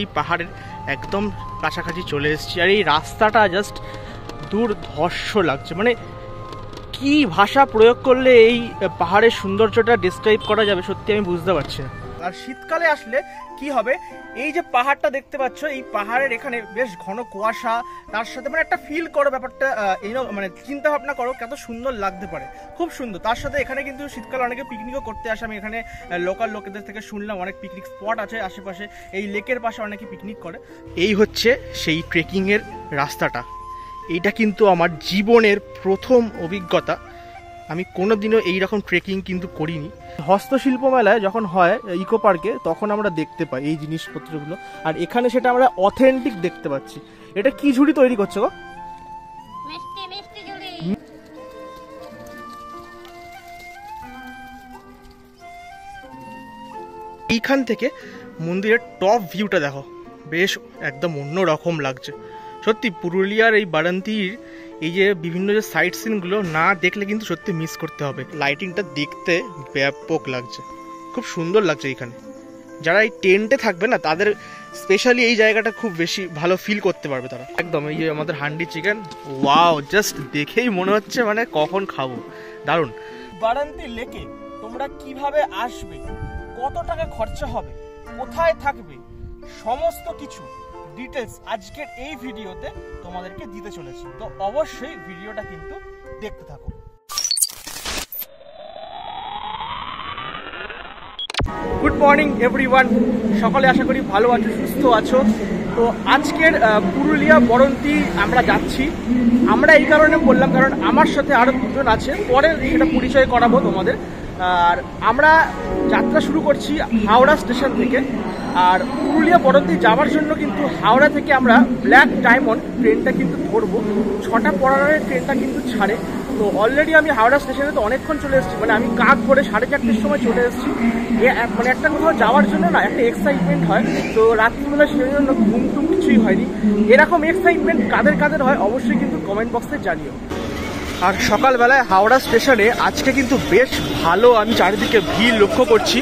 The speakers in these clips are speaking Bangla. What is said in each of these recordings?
এই পাহাড়ের একদম কাছাকাছি চলে এসেছি আর এই রাস্তাটা জাস্ট দুর্ধর্ষ লাগছে। মানে কি ভাষা প্রয়োগ করলে এই পাহাড়ের সৌন্দর্যটা ডিসক্রাইব করা যাবে সত্যি আমি বুঝতে পারছি না। আর শীতকালে আসলে কি হবে, এই যে পাহাড়টা দেখতে পাচ্ছ, এই পাহাড়ের এখানে বেশ ঘন কুয়াশা, তার সাথে মানে একটা ফিল করো ব্যাপারটা, এই মানে চিন্তা ভাবনা করো কত সুন্দর লাগতে পারে, খুব সুন্দর। তার সাথে এখানে কিন্তু শীতকালে অনেকে পিকনিকও করতে আসে। আমি এখানে লোকাল লোকেদের থেকে শুনলাম অনেক পিকনিক স্পট আছে আশেপাশে, এই লেকের পাশে অনেকে পিকনিক করে। এই হচ্ছে সেই ট্রেকিংয়ের রাস্তাটা। এইটা কিন্তু আমার জীবনের প্রথম অভিজ্ঞতা। আমি কোনোদিনও এইরকম ট্রেকিং কিন্তু করিনি। হস্তশিল্প মেলায় যখন হয় ইকো পার্কে তখন আমরা দেখতে পাই এই জিনিসপত্রগুলো, আর এখানে সেটা আমরা অথেন্টিক দেখতে পাচ্ছি। এটা কি ঝুড়ি তৈরি করছো গো? এইখান থেকে মন্দিরের টপ ভিউটা দেখো, বেশ একদম অন্য রকম লাগছে সত্যি। পুরুলিয়ার এই বারান্তীর এই যে বিভিন্ন যে সাইট সিনগুলো না দেখলে কিন্তু সত্যি মিস করতে হবে। লাইটিংটা দেখতে ব্যাপক লাগছে, খুব সুন্দর লাগছে। এইখানে যারা এই টেন্টে থাকবে না তাদের স্পেশালি এই জায়গাটা খুব বেশি ভালো ফিল করতে পারবে তারা। একদম এই যে আমাদের হান্ডি চিকেন, ওয়াও, জাস্ট দেখেই মনে হচ্ছে মানে কখন খাবো, দারুণ। বারান্তি লেকে তোমরা কিভাবে আসবে, কত টাকা খরচা হবে, কোথায় থাকবে, সমস্ত কিছু ডিটেলস আজকের এই ভিডিওতে তোমাদেরকে দিতে চলেছি। তো অবশ্যই ভিডিওটা কিন্তু দেখতে থাকো। গুড মর্নিং এভরিওয়ান, সকালে আশা করি ভালো আছো, সুস্থ আছো। তো আজকের পুরুলিয়া বরন্তী আমরা যাচ্ছি। আমরা এই কারণে বললাম কারণ আমার সাথে আরো দুজন আছে, পরে সেটা পরিচয় করাবো তোমাদের। আর আমরা যাত্রা শুরু করছি হাওড়া স্টেশন থেকে। আর পুরুলিয়া বরন্তী যাওয়ার জন্য কিন্তু হাওড়া থেকে আমরা ব্ল্যাক ডায়মন্ড ট্রেনটা কিন্তু ধরবো। 6টা 15 ট্রেনটা কিন্তু ছাড়ে। তো অলরেডি আমি হাওড়া স্টেশনে তো অনেকক্ষণ চলে এসেছি, মানে আমি কাক ভরে 4:30-র সময় চলে এসেছি। মানে একটা কোথাও যাওয়ার জন্য না একটা এক্সাইটমেন্ট হয়। তো রাত্রিবেলা সেই জন্য ঘুম টুম কিছুই হয়নি। এরকম এক্সাইটমেন্ট কাদের কাদের হয় অবশ্যই কিন্তু কমেন্ট বক্সে জানিও। আর সকালবেলায় হাওড়া স্টেশনে আজকে কিন্তু বেশ ভালো আমি চারিদিকে ভিড় লক্ষ্য করছি।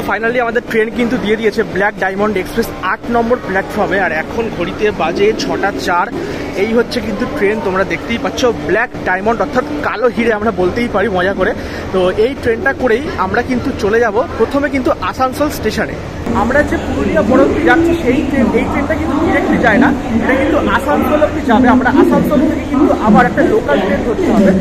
ফাইনালি আমাদের ট্রেন কিন্তু দিয়ে দিয়েছে ব্ল্যাক ডায়মন্ড এক্সপ্রেস 8 নম্বর প্ল্যাটফর্মে। আর এখন ঘড়িতে বাজে 6টা 4। এই হচ্ছে কিন্তু ট্রেন, তোমরা দেখতেই পাচ্ছ ব্ল্যাক ডায়মন্ড অর্থাৎ কালো হিরে আমরা বলতেই পারি মজা করে। তো এই ট্রেনটা করেই আমরা কিন্তু চলে যাব প্রথমে কিন্তু আসানসোল স্টেশনে। আমরা যে পুরুলিয়া বরন্তী যাচ্ছি সেই ট্রেন, এই ট্রেনটা কিন্তু ডিরেক্টলি যায় না, এটা কিন্তু আসানসোল অব্দি যাবে। আমরা আসানসোল থেকে কিন্তু আবার একটা লোকাল ট্রেন ধরতে হবে,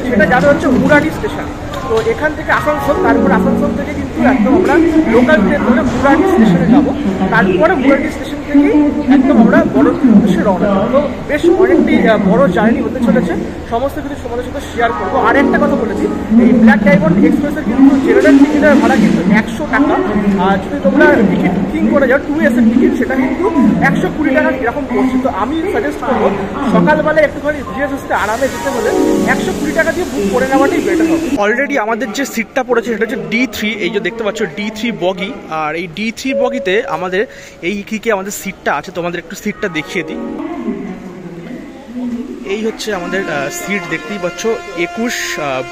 সেটা যাবে হচ্ছে মুরারি স্টেশন। তো এখান থেকে আসানসোল, তারপর আসানসোল থেকে কিন্তু একদম আমরা লোকাল ট্রেন ধরে মুরারি স্টেশনে যাবো। তারপরে মুরারি স্টেশন থেকেই একদম আমরা বরন্তীর উদ্দেশ্যে রওনা দেবো। তো বেশ অনেকটি বড় জার্নি হতে চলেছে, সমস্ত কিছু তোমাদের সাথে শেয়ার করবো। আর একটা কথা বলেছি, এই ব্ল্যাক ডায়মন্ড এক্সপ্রেসের কিন্তু জেনারেল টিকিটের ভাড়া কিন্তু 100 টাকা। আর যদি তোমরা টিকিট বুকিং করে যাও 2 এর টিকিট, সেটা কিন্তু 120 টাকা এরকম পড়ছে। তো আমি সাজেস্ট করবো সকালবেলায় একটুখানি ধীরে সুস্থে আরামে যেতে হলে 120 টাকা দিয়ে বুক করে নেওয়াটাই বেটার হবে। অলরেডি আমাদের যে সিটটা পড়েছে সেটা হচ্ছে D3, এই যে দেখতে পাচ্ছ D3 বগি। আর এই D3 বগিতে আমাদের এই দিকে আমাদের সিটটা আছে, তোমাদের একটু সিটটা দেখিয়ে দিই। এই হচ্ছে আমাদের সিট, দেখতেই পাচ্ছ 21,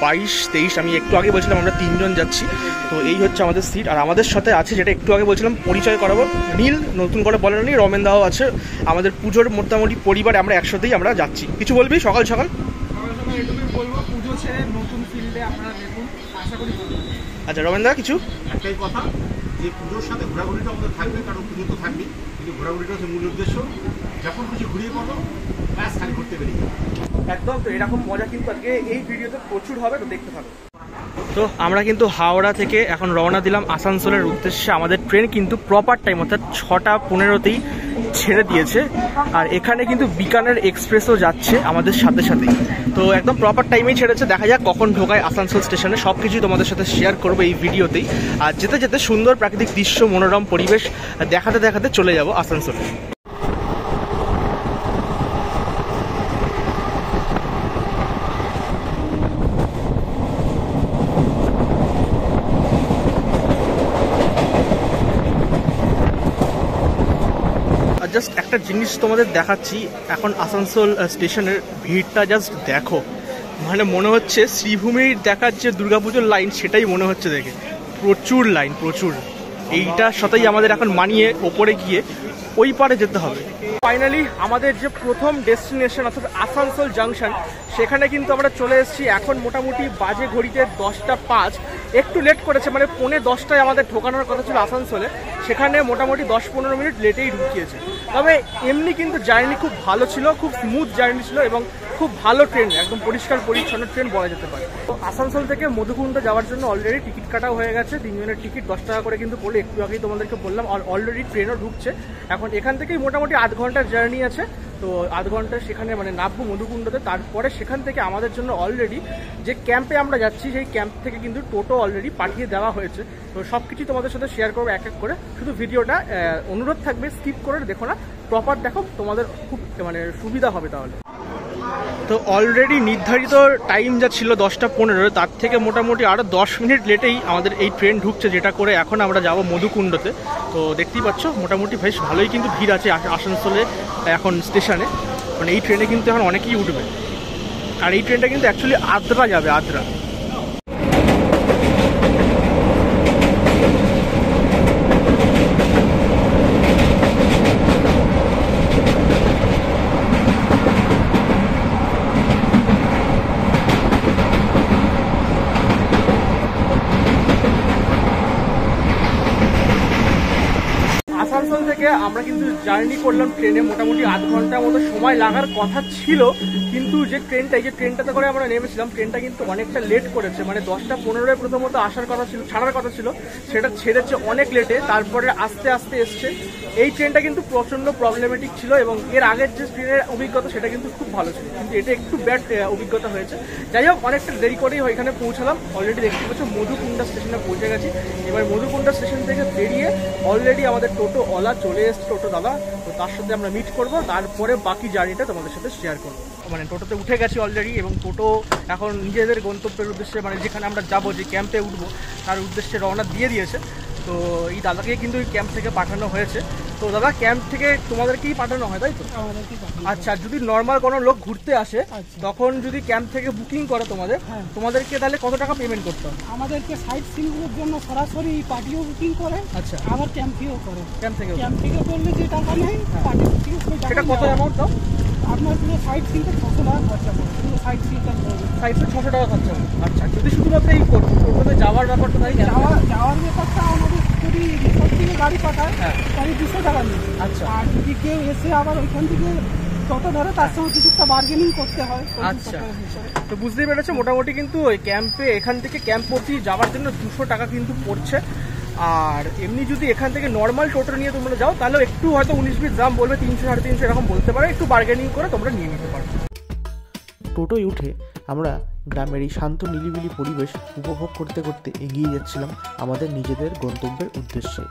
22, 23। আমি একটু আগে বলছিলাম আমরা 3 জন যাচ্ছি। তো এই হচ্ছে আমাদের সিট। আর আমাদের সাথে আছে, যেটা একটু আগে বলছিলাম পরিচয় করাবো, নীল, নতুন করে বলার নেই, রমেন দাও আছে। আমাদের পুজোর মোটামুটি পরিবারে আমরা একসাথেই আমরা যাচ্ছি। কিছু বলবি সকাল সকাল? বলবো পুজো ছেড়ে নতুন ফিল্ডে আপনারা দেখুন, আশা করি। আচ্ছা রমেন দা, কিছু? একটাই কথা, যে পুজোর সাথে ঘোরাঘুরিটা আমাদের থাকবে, কারণ পুজো তো থাকবে, কিন্তু ঘোরাঘুরিটা হচ্ছে মূল উদ্দেশ্য। যখন কিছু ঘুরিয়ে পড়ো ব্যাস খালি ঘুরতে বেরিয়ে একদম। তো এরকম মজা কিন্তু আজকে এই ভিডিওতে প্রচুর হবে, তো দেখতে থাকো। তো আমরা কিন্তু হাওড়া থেকে এখন রওনা দিলাম আসানসোলের উদ্দেশ্যে। আমাদের ট্রেন কিন্তু প্রপার টাইম অর্থাৎ 6টা 15তেই ছেড়ে দিয়েছে। আর এখানে কিন্তু বিকানের এক্সপ্রেসও যাচ্ছে আমাদের সাথে সাথেই। তো একদম প্রপার টাইমেই ছেড়েছে, দেখা যাক কখন ঢোকায় আসানসোল স্টেশনে। সব কিছুই তোমাদের সাথে শেয়ার করবো এই ভিডিওতেই। আর যেতে যেতে সুন্দর প্রাকৃতিক দৃশ্য, মনোরম পরিবেশ দেখাতে দেখাতে চলে যাব আসানসোলে। জাস্ট একটা জিনিস তোমাদের দেখাচ্ছি, এখন আসানসোল স্টেশনের ভিড়টা জাস্ট দেখো। মানে মনে হচ্ছে শ্রীভূমির দেখার যে দুর্গাপুজোর লাইন সেটাই মনে হচ্ছে দেখে, প্রচুর লাইন, প্রচুর। এইটার সাথেই আমাদের এখন মানিয়ে ওপরে গিয়ে ওই পারে যেতে হবে। ফাইনালি আমাদের যে প্রথম ডেস্টিনেশন অর্থাৎ আসানসোল জাংশন, সেখানে কিন্তু আমরা চলে এসেছি। এখন মোটামুটি বাজে ঘড়িতে 10:05, একটু লেট করেছে, মানে 10:45 আমাদের ঢোকানোর কথা ছিল আসানসোলে, সেখানে মোটামুটি 10-15 মিনিট লেটেই ঢুকিয়েছে। তবে এমনি কিন্তু জার্নি খুব ভালো ছিল, খুব স্মুথ জার্নি ছিল এবং খুব ভালো ট্রেন, একদম পরিষ্কার পরিচ্ছন্ন ট্রেন বলা যেতে পারে। তো আসানসোল থেকে মধুকুণ্ড যাওয়ার জন্য অলরেডি টিকিট কাটাও হয়ে গেছে, 3 জনের টিকিট 10 টাকা করে কিন্তু পড়লে, একটু আগেই তোমাদেরকে বললাম। আর অলরেডি ট্রেনও ঢুকছে। এখন এখান থেকেই মোটামুটি আধ ঘন্টার জার্নি আছে। তো আধ ঘন্টা সেখানে মানে নামবো মধুকুণ্ডতে, তারপরে সেখান থেকে আমাদের জন্য অলরেডি যে ক্যাম্পে আমরা যাচ্ছি সেই ক্যাম্প থেকে কিন্তু টোটো অলরেডি পাঠিয়ে দেওয়া হয়েছে। তো সব কিছুই তোমাদের সাথে শেয়ার করবো এক এক করে। শুধু ভিডিওটা অনুরোধ থাকবে স্কিপ করে দেখো না, প্রপার দেখো, তোমাদের খুব মানে সুবিধা হবে তাহলে। তো অলরেডি নির্ধারিত টাইম যা ছিল 10:15, তার থেকে মোটামুটি আরও 10 মিনিট লেটেই আমাদের এই ট্রেন ঢুকছে, যেটা করে এখন আমরা যাব মধুকুণ্ডতে। তো দেখতেই পাচ্ছ মোটামুটি বেশ ভালোই কিন্তু ভিড় আছে আসানসোলে এখন স্টেশনে, মানে এই ট্রেনে কিন্তু এখন অনেকেই উঠবে। আর এই ট্রেনটা কিন্তু অ্যাকচুয়ালি আদ্রা যাবে, আদ্রা। আসানসোল থেকে আমরা কিন্তু জার্নি করলাম ট্রেনে, মোটামুটি আধ ঘন্টার মতো সময় লাগার কথা ছিল, কিন্তু যে ট্রেনটাতে করে আমরা নেমেছিলাম, ট্রেনটা কিন্তু অনেকটা লেট করেছে। মানে 10:15 প্রথমত আসার কথা ছিল, ছাড়ার কথা ছিল, সেটা ছেড়েছে অনেক লেটে, তারপরে আস্তে আস্তে এসছে। এই ট্রেনটা কিন্তু প্রচণ্ড প্রবলেমেটিক ছিল এবং এর আগের যে ট্রেনের অভিজ্ঞতা সেটা কিন্তু খুব ভালো ছিল, কিন্তু এটা একটু ব্যাড অভিজ্ঞতা হয়েছে। যাই হোক, অনেকটা দেরি করেই এখানে পৌঁছালাম। অলরেডি দেখতে পাচ্ছ মধুকুণ্ডা স্টেশনে পৌঁছে গেছি। এবার মধুকুণ্ডা স্টেশন থেকে বেরিয়ে অলরেডি আমাদের টোটো ওলা চলে এসছে, টোটো দাদা। তো তার সাথে আমরা মিট করব, তারপরে বাকি জার্নিটা তোমাদের সাথে শেয়ার করবো। মানে টোটোতে উঠে গেছি অলরেডি এবং টোটো এখন নিজেদের গন্তব্যের উদ্দেশ্যে, মানে যেখানে আমরা যাব, যে ক্যাম্পে উঠবো তার উদ্দেশ্যে রওনা দিয়ে দিয়েছে। তো এই দাদাকে কিন্তু এই ক্যাম্প থেকে পাঠানো হয়েছে। তো দাদা, ক্যাম্প থেকে তোমাদেরকেই পাঠানো হয় তাই তো? আচ্ছা, যদি নর্মাল কোনো লোক ঘুরতে আসে তখন যদি ক্যাম্প থেকে বুকিং করে তোমাদেরকে তাহলে কত টাকা পেমেন্ট করতে হবে? আমাদেরকে সাইট সিনগুলোর জন্য সরাসরি পার্টিও বুকিং করে। আচ্ছা, আবার ক্যাম্প থেকেও করে। ক্যাম্প থেকে করলে যে টাকা নেই, পার্টি বুকিং সেটা কত অ্যামাউন্ট দাও? আপনার পুরো সাইট সিনটা 600 টাকা খরচা পড়ে, পুরো সাইট সিনটা সাইটে 600 টাকা খরচা হবে। আচ্ছা, যদি শুধুমাত্র এই টোটোতে যাওয়ার ব্যাপারটা তাই যাওয়ার ব্যাপারটা আমাদের যদি রিসোর্ট থেকে গাড়ি পাঠায় তাহলে 200 টাকা নিই। আচ্ছা, আর যদি কেউ এসে আবার ওইখান থেকে টোটো ধরে তার সঙ্গে কিছুটা বার্গেনিং করতে হয়। আচ্ছা, তো বুঝতেই পেরেছো মোটামুটি কিন্তু ওই ক্যাম্পে এখান থেকে ক্যাম্প অবধি যাওয়ার জন্য 200 টাকা কিন্তু পড়ছে। আর এমনি যদি এখান থেকে নর্মাল টোটো নিয়ে তোমরা যাও তাহলে একটু হয়তো 19-20 দাম বলবে, 300-350 এরকম বলতে পারে, একটু বার্গেনিং করে তোমরা নিয়ে নিতে পারো। টোটোয় উঠে আমরা গ্রামের এই শান্ত নিরিবিলি পরিবেশ উপভোগ করতে করতে এগিয়ে যাচ্ছিলাম আমাদের নিজেদের গন্তব্যের উদ্দেশ্যে।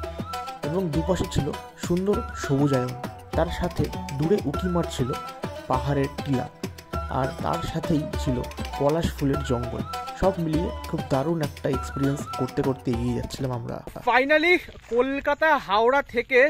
এবং দুপাশে ছিল সুন্দর সবুজায়ন, তার সাথে দূরে উঁকি মারছিল পাহাড়ের টিলা, আর তার সাথেই ছিল পলাশ ফুলের জঙ্গল। সব মিলিয়ে খুব দারুণ একটা এক্সপিরিয়েন্স করতে করতে এগিয়ে যাচ্ছিলাম আমরা। ফাইনালি কলকাতা হাওড়া থেকে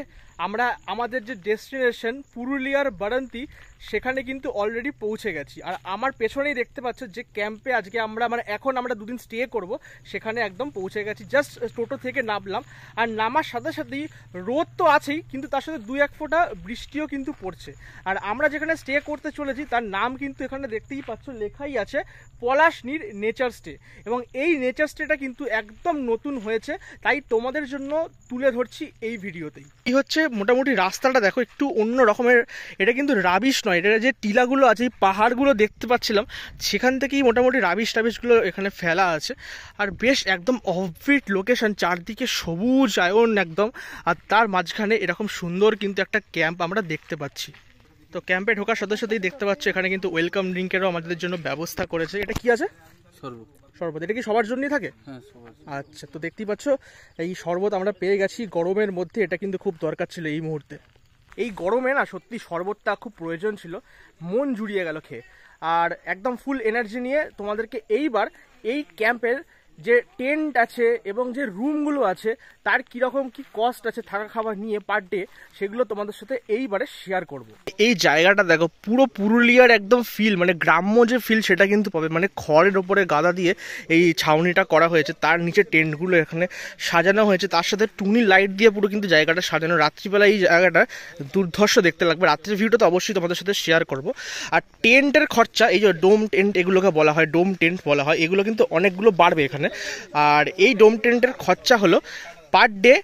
আমরা আমাদের যে ডেস্টিনেশন পুরুলিয়ার বারান্তি, সেখানে কিন্তু অলরেডি পৌঁছে গেছি। আর আমার পেছনেই দেখতে পাচ্ছ যে ক্যাম্পে আজকে আমরা মানে এখন আমরা 2 দিন স্টে করব, সেখানে একদম পৌঁছে গেছি। জাস্ট টোটো থেকে নামলাম, আর নামার সাথে সাথেই রোদ তো আছেই, কিন্তু তার সাথে 2-1 ফোঁটা বৃষ্টিও কিন্তু পড়ছে। আর আমরা যেখানে স্টে করতে চলেছি তার নাম কিন্তু এখানে দেখতেই পাচ্ছ লেখাই আছে, পলাশনীর নেচার স্টে। এবং এই নেচার স্টেটা কিন্তু একদম নতুন হয়েছে, তাই তোমাদের জন্য তুলে ধরছি এই ভিডিওতেই। এই হচ্ছে মোটামুটি রাস্তাটা, দেখো একটু অন্য রকমের। এটা কিন্তু রাবিশ নয়, এটা যে টিলাগুলো আছে, এই পাহাড়গুলো দেখতে পাচ্ছিলাম, সেখান থেকেই মোটামুটি রাবিশগুলো এখানে ফেলা আছে। আর বেশ একদম অফবিট লোকেশন, চারদিকে সবুজ আয়ন একদম, আর তার মাঝখানে এরকম সুন্দর কিন্তু একটা ক্যাম্প আমরা দেখতে পাচ্ছি। তো ক্যাম্পে ঢোকার সাথে সাথেই দেখতে পাচ্ছ এখানে কিন্তু ওয়েলকাম ড্রিঙ্কেরও আমাদের জন্য ব্যবস্থা করেছে। এটা কি আছে? শরবত। এটা কি সবার জন্যই থাকে? হ্যাঁ, সবার। আচ্ছা, তো দেখতেই পাচ্ছ এই শরবত আমরা পেয়ে গেছি গরমের মধ্যে, এটা কিন্তু খুব দরকার ছিল এই মুহূর্তে। এই গরমে না সত্যি শরবতটা খুব প্রয়োজন ছিল, মন জুড়িয়ে গেল খেয়ে। আর একদম ফুল এনার্জি নিয়ে তোমাদেরকে এইবার এই ক্যাম্পের যে টেন্ট আছে এবং যে রুমগুলো আছে তার কীরকম কি কস্ট আছে থাকা খাবার নিয়ে পার ডে, সেগুলো তোমাদের সাথে এইবারে শেয়ার করব। এই জায়গাটা দেখো, পুরো পুরুলিয়ার একদম ফিল, মানে গ্রাম্য যে ফিল সেটা কিন্তু পাবে। মানে খড়ের ওপরে গাদা দিয়ে এই ছাউনিটা করা হয়েছে, তার নিচে টেন্টগুলো এখানে সাজানো হয়েছে, তার সাথে টুনি লাইট দিয়ে পুরো কিন্তু জায়গাটা সাজানো। রাত্রিবেলা এই জায়গাটা দুর্ধর্ষ দেখতে লাগবে। রাত্রির ভিউটা তো অবশ্যই তোমাদের সাথে শেয়ার করব। আর টেন্টের খরচা, এই যে ডোম টেন্ট এগুলোকে বলা হয়, ডোম টেন্ট বলা হয়, এগুলো কিন্তু অনেকগুলো বাড়বে এখানে। আর এই ডোম টেন্টের খরচা হলো পার ডে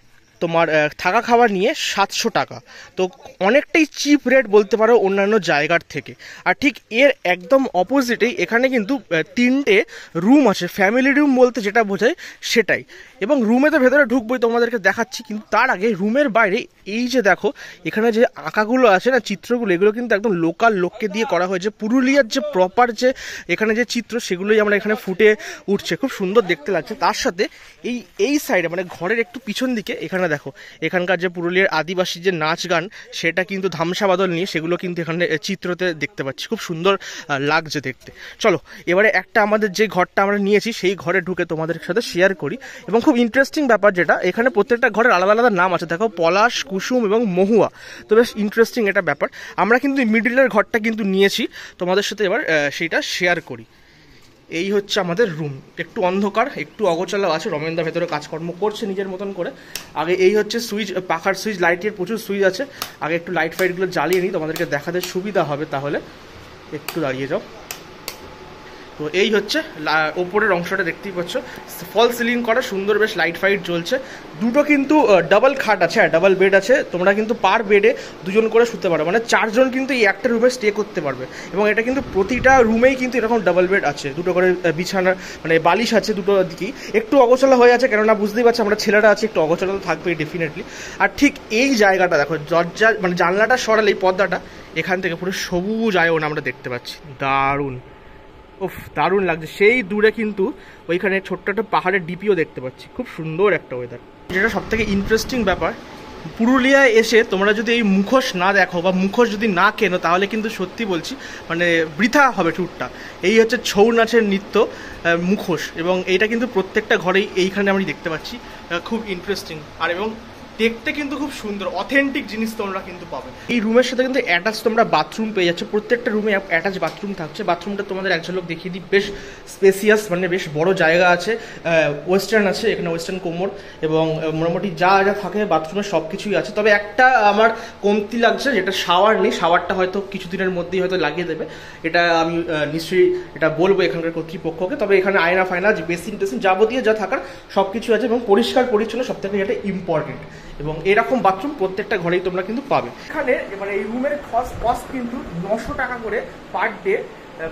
তোমার থাকা খাওয়া নিয়ে 700 টাকা। তো অনেকটাই চিপ রেট বলতে পারো অন্যান্য জায়গার থেকে। আর ঠিক এর একদম অপোজিটেই এখানে কিন্তু 3টে রুম আছে, ফ্যামিলি রুম বলতে যেটা বোঝায় সেটাই। এবং রুমে তো ভেতরে ঢুকবোই, তোমাদেরকে দেখাচ্ছি, কিন্তু তার আগে রুমের বাইরে এই যে দেখো এখানে যে আঁকাগুলো আছে না, চিত্রগুলো, এগুলো কিন্তু একদম লোকাল লোককে দিয়ে করা হয়েছে। পুরুলিয়ার যে প্রপার যে এখানে যে চিত্র, সেগুলোই আমরা এখানে ফুটে উঠছে, খুব সুন্দর দেখতে লাগছে। তার সাথে এই সাইডে মানে ঘরের একটু পিছন দিকে এখানে দেখো এখানকার যে পুরুলিয়ার আদিবাসী যে নাচ গান, সেটা কিন্তু ধামসা বাদল নিয়ে, সেগুলো কিন্তু এখানে চিত্রতে দেখতে পাচ্ছি, খুব সুন্দর লাগছে দেখতে। চলো এবারে একটা আমাদের যে ঘরটা আমরা নিয়েছি সেই ঘরে ঢুকে তোমাদের সাথে শেয়ার করি। এবং খুব ইন্টারেস্টিং ব্যাপার যেটা, এখানে প্রত্যেকটা ঘরের আলাদা আলাদা নাম আছে, দেখো পলাশ, কুসুম এবং মহুয়া। তো বেশ ইন্টারেস্টিং এটা ব্যাপার। আমরা কিন্তু মিডিলের ঘরটা কিন্তু নিয়েছি, তোমাদের সাথে এবার সেইটা শেয়ার করি। এই হচ্ছে আমাদের রুম, একটু অন্ধকার, একটু অগোছালো আছে। রমেনদা ভেতরে কাজকর্ম করছে নিজের মতন করে। আগে এই হচ্ছে সুইচ, পাখার সুইচ, লাইটের প্রচুর সুইচ আছে। আগে একটু লাইট ফাইটগুলো জ্বালিয়ে নিই, তোমাদেরকে দেখাতে সুবিধা হবে। তাহলে একটু দাঁড়িয়ে যাও। তো এই হচ্ছে ওপরের অংশটা দেখতেই পাচ্ছ, ফল সিলিং করা, সুন্দর বেশ লাইট ফাইট জ্বলছে। দুটো কিন্তু ডাবল খাট আছে, ডাবল বেড আছে। তোমরা কিন্তু পার বেডে দুজন করে শুতে পারো, মানে 4 জন কিন্তু এই একটা রুমে স্টে করতে পারবে। এবং এটা কিন্তু প্রতিটা রুমেই কিন্তু এরকম ডাবল বেড আছে, দুটো করে বিছানা মানে বালিশ আছে দুটো দিকেই। একটু অগোছালো হয়ে আছে, কেননা বুঝতেই পারছি আমরা ছেলেরা আছি, একটু অগোছালো তো থাকবেই ডেফিনেটলি। আর ঠিক এই জায়গাটা দেখো, দরজা মানে জানলাটা সরালে এই পর্দাটা, এখান থেকে পুরো সবুজ আয়ন আমরা দেখতে পাচ্ছি, দারুণ। ওফ, দারুণ লাগছে। সেই দূরে কিন্তু ওইখানে ছোট্ট একটা পাহাড়ের ডিপিও দেখতে পাচ্ছি, খুব সুন্দর একটা ওয়েদার। যেটা সব থেকে ইন্টারেস্টিং ব্যাপার, পুরুলিয়ায় এসে তোমরা যদি এই মুখোশ না দেখো বা মুখোশ যদি না কেনো, তাহলে কিন্তু সত্যি বলছি মানে বৃথা হবে ট্যুরটা। এই হচ্ছে ছৌ নাচের নৃত্য, মুখোশ, এবং এইটা কিন্তু প্রত্যেকটা ঘরেই এইখানে আমি দেখতে পাচ্ছি। খুব ইন্টারেস্টিং। আর এবং দেখতে কিন্তু খুব সুন্দর, অথেন্টিক জিনিস তোমরা কিন্তু পাবে। এই রুমের সাথে কিন্তু অ্যাটাচ তোমরা বাথরুম পেয়ে যাচ্ছ, প্রত্যেকটা রুমে অ্যাটাচ বাথরুম থাকছে। বাথরুমটা তোমাদের এক ঝলক দেখিয়ে দিই, বেশ স্পেসিয়াস, মানে বেশ বড় জায়গা আছে, ওয়েস্টার্ন আছে এখানে, ওয়েস্টার্ন কোমর, এবং মোটামুটি যা যা থাকে বাথরুমে সব কিছুই আছে। তবে একটা আমার কমতি লাগছে, যেটা শাওয়ার নেই। শাওয়ারটা হয়তো কিছুদিনের মধ্যেই হয়তো লাগিয়ে দেবে, এটা আমি নিশ্চয়ই এটা বলবো এখানকার কর্তৃপক্ষকে। তবে এখানে আয়না ফায়না, বেসিন টেসিন যাবতীয় যা থাকার সব কিছু আছে, এবং পরিষ্কার পরিচ্ছন্ন সব থেকে এটা ইম্পর্টেন্ট। এবং এরকম বাথরুম প্রত্যেকটা ঘরেই তোমরা কিন্তু পাবে। এখানে মানে এই রুমের কস্ট কিন্তু 900 টাকা করে পার ডে,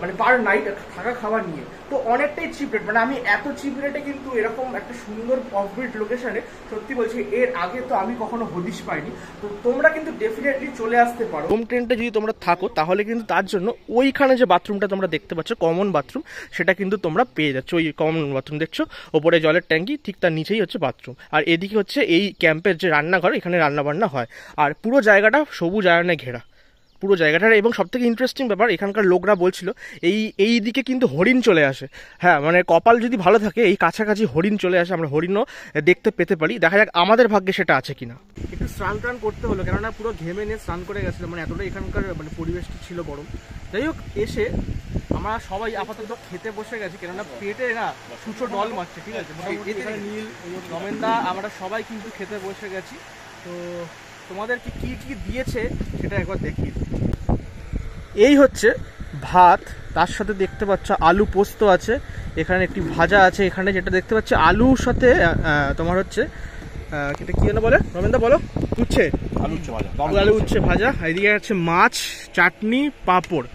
মানে পার নাইট থাকা খাওয়া নিয়ে। তো অনেকটাই চিপ রেট, মানে আমি এত চিপ রেটে কিন্তু এরকম একটা সুন্দর অফবিট লোকেশনে, সত্যি বলছি এর আগে তো আমি কখনো হদিশ পাইনি। তো তোমরা কিন্তু ডেফিনেটলি চলে আসতে পারো। হোম টেন্টে যদি তোমরা থাকো, তাহলে কিন্তু তার জন্য ওইখানে যে বাথরুমটা তোমরা দেখতে পাচ্ছ, কমন বাথরুম, সেটা কিন্তু তোমরা পেয়ে যাচ্ছ। ওই কমন বাথরুম দেখছো, ওপরে জলের ট্যাঙ্কি, ঠিক তার নিচেই হচ্ছে বাথরুম। আর এদিকে হচ্ছে এই ক্যাম্পের যে রান্নাঘর, এখানে রান্নাবান্না হয়। আর পুরো জায়গাটা সবুজ আয়নে ঘেরা, পুরো জায়গাটার। এবং সব থেকে ইন্টারেস্টিং ব্যাপার, এখানকার লোকরা বলছিল এই দিকে কিন্তু হরিণ চলে আসে। হ্যাঁ, মানে কপাল যদি ভালো থাকে, এই কাছাকাছি হরিণ চলে আসে, আমরা হরিণও দেখতে পেতে পারি। দেখা যাক আমাদের ভাগ্যে সেটা আছে কিনা। একটু স্নান টান করতে হলো, কেননা পুরো ঘেমে নিয়ে স্নান করে গেছিলাম, মানে এতটা এখানকার মানে পরিবেশটা ছিল গরম। যাই হোক, এসে আমরা সবাই আপাতত খেতে বসে গেছি, কেননা পেটে না সুচো ডল মারছে, ঠিক আছে। এখানে নীল, রমেনদা, আমরা সবাই কিন্তু খেতে বসে গেছি। তো তোমাদেরকে কি কি দিয়েছে সেটা একবার দেখি। এই হচ্ছে ভাত, তার সাথে দেখতে পাচ্ছ আলু পোস্ত আছে, এখানে একটি ভাজা আছে, এখানে যেটা দেখতে পাচ্ছি আলুর সাথে তোমার হচ্ছে এটা কি যেন বলে রমেনদা, বলো, উচ্ছে, আলু উচ্ছে ভাজা। এদিকে আছে মাছ, চাটনি, পাঁপড়।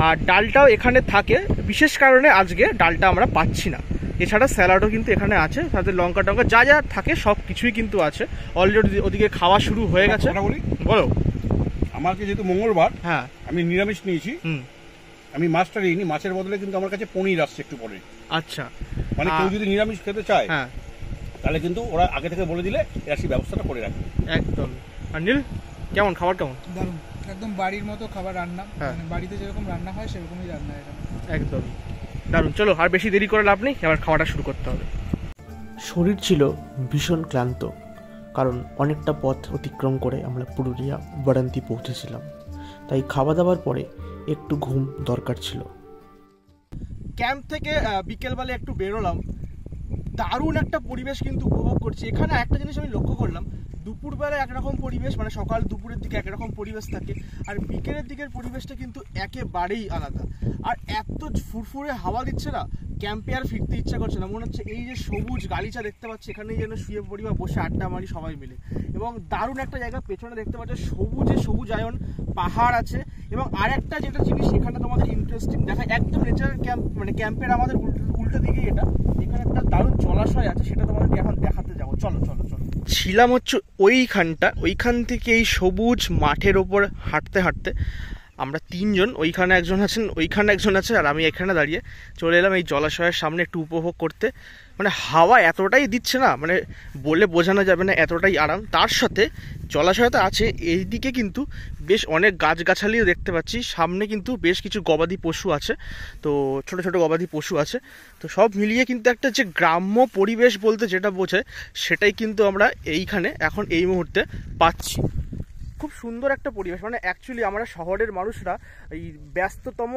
আর ডালটাও এখানে থাকে, বিশেষ কারণে আজকে ডালটা আমরা পাচ্ছি না। এছাড়া স্যালাডও কিন্তু এখানে আছে, সাথে লঙ্কা টঙ্কা যা যা থাকে সব কিছুই কিন্তু আছে। অলরেডি ওদিকে খাওয়া শুরু হয়ে গেছে। বলো, আমাকে যেহেতু মঙ্গলবার, হ্যাঁ আমি নিরামিষ নিয়েছি, আমি মাছটা নিইনি। মাছের বদলে কিন্তু আমার কাছে পনির আসছে একটু পরে। আচ্ছা, মানে কেউ যদি নিরামিষ খেতে চায়, হ্যাঁ, তাহলে কিন্তু ওরা আগে থেকে বলে দিলে এরা সেই ব্যবস্থাটা করে রাখবে। একদম। আর নীল, কেমন খাবার? কেমন? দারুণ, একদম বাড়ির মতো খাবার রান্না, মানে বাড়িতে যেরকম রান্না হয় সেরকমই রান্না এটা, একদম দারুণ। চলো আর বেশি দেরি করে লাভ নেই, এবার খাওয়াটা শুরু করতে হবে। শরীর ছিল ভীষণ ক্লান্ত, কারণ অনেকটা পথ অতিক্রম করে আমরা পুরুলিয়া বারান্তি পৌঁছেছিলাম, তাই খাওয়া দাওয়ার পরে একটু ঘুম দরকার ছিল। ক্যাম্প থেকে বিকেলবেলা একটু বেরোলাম, দারুণ একটা পরিবেশ কিন্তু উপভোগ করছি। এখানে একটা জিনিস আমি লক্ষ্য করলাম, দুপুরবেলা একরকম পরিবেশ, মানে সকাল দুপুরের দিকে একরকম পরিবেশ থাকে, আর বিকেলের দিকের পরিবেশটা কিন্তু একেবারেই আলাদা। আর এত ফুরফুরে হাওয়া দিচ্ছে না, ক্যাম্পে আর ফিরতে ইচ্ছা করছে না। মনে হচ্ছে এই যে সবুজ গালিচা দেখতে পাচ্ছি, এখানেই যেন শুয়ে পড়ি বা বসে আড্ডা মারি সবাই মিলে। এবং দারুণ একটা জায়গা পেছনে দেখতে পাচ্ছি, সবুজায়ন পাহাড় আছে। এবং আর একটা যেটা জিনিস এখানে তোমাদের ইন্টারেস্টিং দেখা, একদম নেচারাল ক্যাম্প, মানে ক্যাম্পের আমাদের উল্টো দিকে এটা, এখানে একটা দারুণ জলাশয় আছে, সেটা তোমাদেরকে এখন দেখাতে যাবো। চলো চলো চলো। ছিলাম হচ্ছে ওইখান থেকে এই সবুজ মাঠের ওপর হাঁটতে হাঁটতে আমরা তিনজন, ওইখানে একজন আছেন, ওইখানে একজন আছে, আর আমি এখানে দাঁড়িয়ে চলে এলাম এই জলাশয়ের সামনে একটু উপভোগ করতে। মানে হাওয়া এতটাই দিচ্ছে না, মানে বলে বোঝানো যাবে না, এতটাই আরাম। তার সাথে জলাশয় তো আছে, এইদিকে কিন্তু বেশ অনেক গাছগাছালিও দেখতে পাচ্ছি। সামনে কিন্তু বেশ কিছু গবাদি পশু আছে, তো ছোট ছোট গবাদি পশু আছে। তো সব মিলিয়ে কিন্তু একটা যে গ্রাম্য পরিবেশ বলতে যেটা বোঝায়, সেটাই কিন্তু আমরা এইখানে এখন এই মুহূর্তে পাচ্ছি। খুব সুন্দর একটা পরিবেশ। মানে অ্যাকচুয়ালি আমরা শহরের মানুষরা এই ব্যস্ততম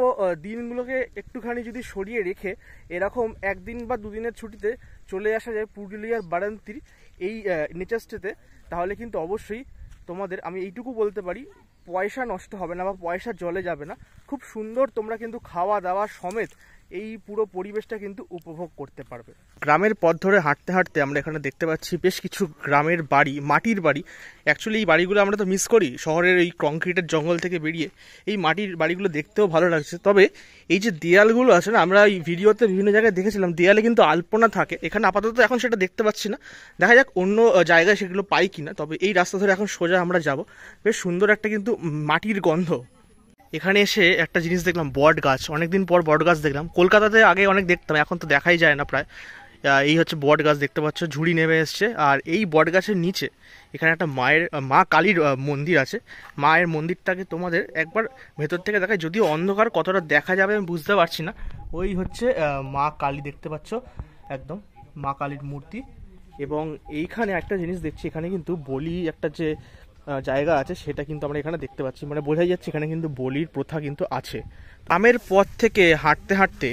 দিনগুলোকে একটুখানি যদি সরিয়ে রেখে এরকম একদিন বা দুদিনের ছুটিতে চলে আসা যায় পুরুলিয়ার বারান্তির এই নেচারস্টেতে, তাহলে কিন্তু অবশ্যই তোমাদের আমি এইটুকু বলতে পারি, পয়সা নষ্ট হবে না বা পয়সা জলে যাবে না। খুব সুন্দর তোমরা কিন্তু খাওয়া দাওয়া সমেত এই পুরো পরিবেশটা কিন্তু উপভোগ করতে পারবে। গ্রামের পথ ধরে হাঁটতে হাঁটতে আমরা এখানে দেখতে পাচ্ছি বেশ কিছু গ্রামের বাড়ি, মাটির বাড়ি। অ্যাকচুয়ালি এই বাড়িগুলো আমরা তো মিস করি, শহরের এই কংক্রিটের জঙ্গল থেকে বেরিয়ে এই মাটির বাড়িগুলো দেখতেও ভালো লাগছে। তবে এই যে দেয়ালগুলো আছে না, আমরা এই ভিডিওতে বিভিন্ন জায়গায় দেখেছিলাম দেয়ালে কিন্তু আলপনা থাকে, এখানে আপাতত এখন সেটা দেখতে পাচ্ছি না, দেখা যাক অন্য জায়গায় সেগুলো পাই কিনা। তবে এই রাস্তা ধরে এখন সোজা আমরা যাব। বেশ সুন্দর একটা কিন্তু মাটির গন্ধ। এখানে এসে একটা জিনিস দেখলাম, বট গাছ। অনেকদিন পর বট গাছ দেখলাম, কলকাতাতে আগে অনেক দেখতাম, এখন তো দেখাই যায় না প্রায়। এই হচ্ছে বট গাছ, দেখতে পাচ্ছ ঝুড়ি নেমে এসছে। আর এই বট গাছের নিচে এখানে একটা মা কালীর মন্দির আছে। মায়ের মন্দিরটাকে তোমাদের একবার ভেতর থেকে দেখায়, যদিও অন্ধকার, কতটা দেখা যাবে আমি বুঝতে পারছি না। ওই হচ্ছে মা কালী, দেখতে পাচ্ছ একদম মা কালীর মূর্তি। এবং এইখানে একটা জিনিস দেখছি, এখানে কিন্তু বলি একটা যে জায়গা আছে সেটা কিন্তু আমরা এখানে দেখতে পাচ্ছি, মানে বোঝাই যাচ্ছে এখানে কিন্তু বলির প্রথা কিন্তু আছে। গ্রামের পথ থেকে হাঁটতে হাঁটতে